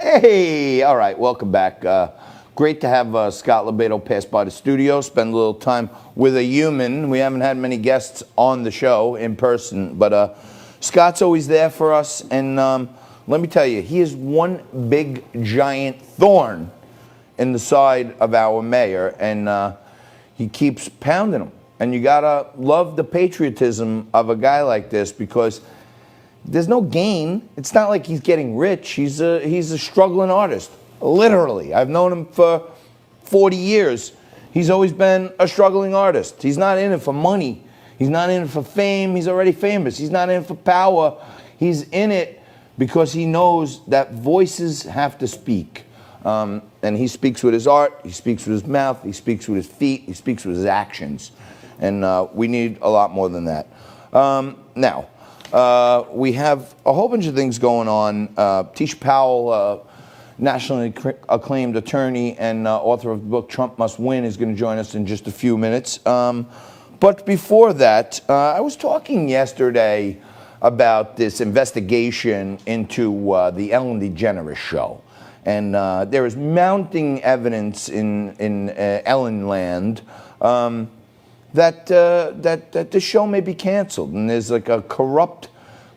Hey, all right, welcome back. Great to have Scott Lebedo pass by the studio, spend a little time with a human. We haven't had many guests on the show in person, but Scott's always there for us. And let me tell you, he is one big, giant thorn in the side of our mayor, and he keeps pounding him. And you gotta love the patriotism of a guy like this, because there's no gain. It's not like he's getting rich. He's a struggling artist, literally. I've known him for 40 years. He's always been a struggling artist. He's not in it for money. He's not in it for fame. He's already famous. He's not in it for power. He's in it because he knows that voices have to speak. And he speaks with his art. He speaks with his mouth. He speaks with his feet. He speaks with his actions. And we need a lot more than that. Now, we have a whole bunch of things going on. Teisha Powell, nationally acclaimed attorney and author of the book Trump Must Win, is going to join us in just a few minutes. But before that, I was talking yesterday about this investigation into the Ellen DeGeneres show. And there is mounting evidence in Ellen land that the show may be canceled, and there's like a corrupt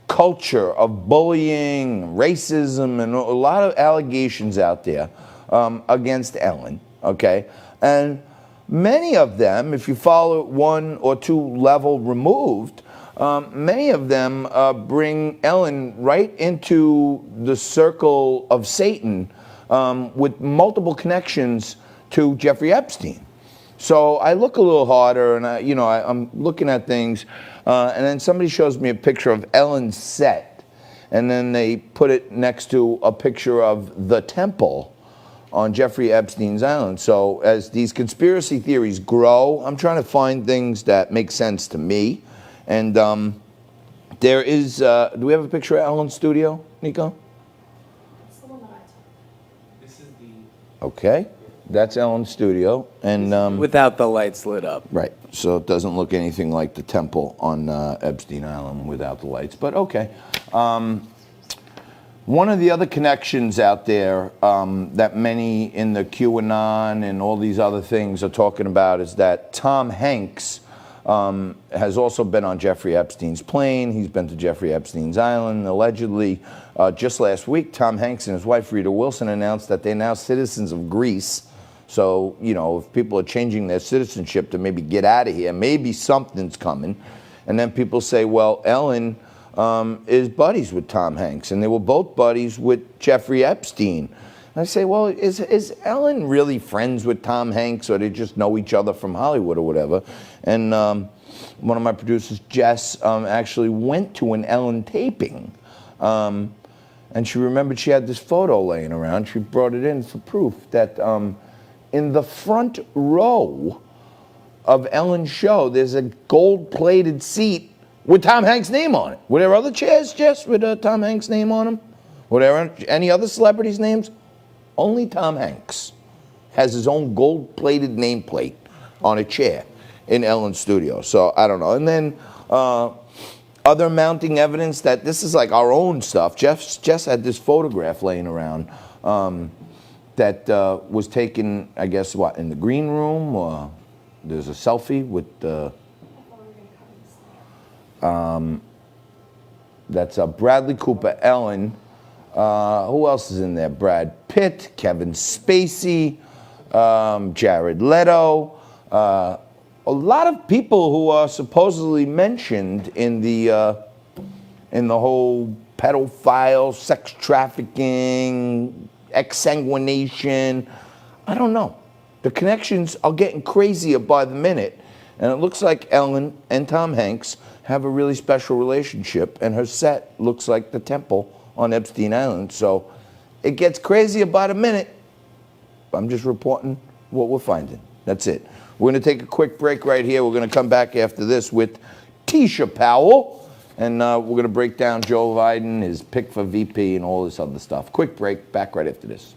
culture of bullying, racism, and a lot of allegations out there against Ellen, okay? And many of them, if you follow it 1 or 2 level removed, many of them bring Ellen right into the circle of Satan with multiple connections to Jeffrey Epstein. So I look a little harder, and I'm looking at things, and then somebody shows me a picture of Ellen's set, and then they put it next to a picture of the temple on Jeffrey Epstein's island. So as these conspiracy theories grow, I'm trying to find things that make sense to me. And there is, do we have a picture of Ellen's studio, Nico? It's the one that I took. This is the... Okay. That's Ellen's studio, and without the lights lit up. Right, so it doesn't look anything like the temple on Epstein Island without the lights. But okay, one of the other connections out there that many in the QAnon and all these other things are talking about is that Tom Hanks has also been on Jeffrey Epstein's plane. He's been to Jeffrey Epstein's island, allegedly. Just last week, Tom Hanks and his wife, Rita Wilson, announced that they're now citizens of Greece. So, if people are changing their citizenship to maybe get out of here, maybe something's coming. And then people say, well, Ellen is buddies with Tom Hanks, and they were both buddies with Jeffrey Epstein. And I say, well, is Ellen really friends with Tom Hanks, or they just know each other from Hollywood or whatever? And one of my producers, Jess, actually went to an Ellen taping. And she remembered she had this photo laying around. She brought it in for proof that in the front row of Ellen's show, there's a gold-plated seat with Tom Hanks' name on it. Were there other chairs, Jess, with Tom Hanks' name on them? Were there any other celebrities' names? Only Tom Hanks has his own gold-plated nameplate on a chair in Ellen's studio. So I don't know. And then other mounting evidence that this is like our own stuff. Jess had this photograph laying around that was taken, I guess, what, in the green room? There's a selfie with that's Bradley Cooper, Ellen. Who else is in there? Brad Pitt, Kevin Spacey, Jared Leto. A lot of people who are supposedly mentioned in the whole pedophile, sex trafficking, exsanguination. I don't know. The connections are getting crazier by the minute, and it looks like Ellen and Tom Hanks have a really special relationship, and her set looks like the temple on Epstein Island. So it gets crazier by the minute. I'm just reporting what we're finding. That's it. We're going to take a quick break right here. We're going to come back after this with Teisha Powell, and we're going to break down Joe Biden, his pick for VP, and all this other stuff. Quick break. Back right after this.